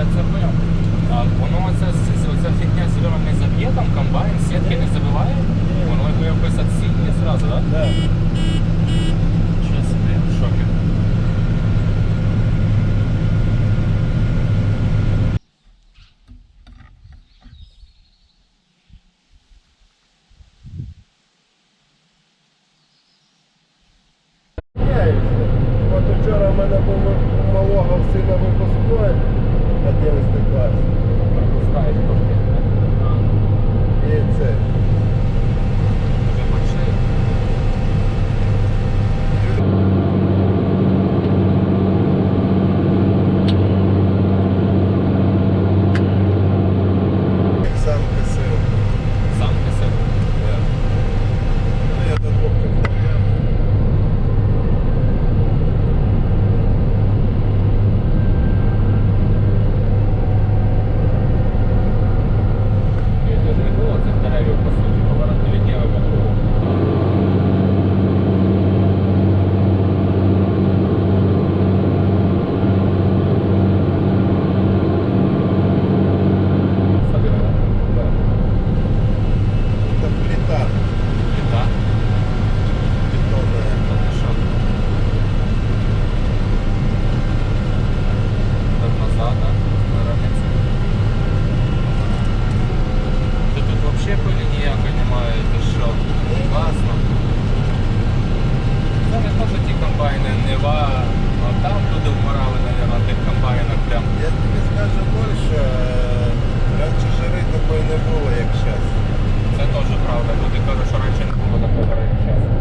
Я це поняв. А воно оця фігня зелена не заб'є, там комбайн, сітки не забиває? Воно якось відсінює зразу, так? Да. Нічого собі, в шокі. От вчора в мене був у малого сина випускной 11 клас. Пропускаєш трошки. І це. Вже большие. Сам косив. Сам писав. Ну, я до двох косив. Це ж не було цих деревів, по суті, поворотолітнєвого було. Садили, Да. Це плита літа? бетонна. Та ти що? Так назад, да? Наравняться. Та тут взагалі пилі ніякої немає, ти що? Класно. Це не то, що ті комбайни Нева, а там люди вмирали, мабуть, на тих комбайнах прям. Я тобі скажу більше, раніше жири такої не було, як зараз. Це теж правда. Люди кажуть, що раніше не було такого як зараз.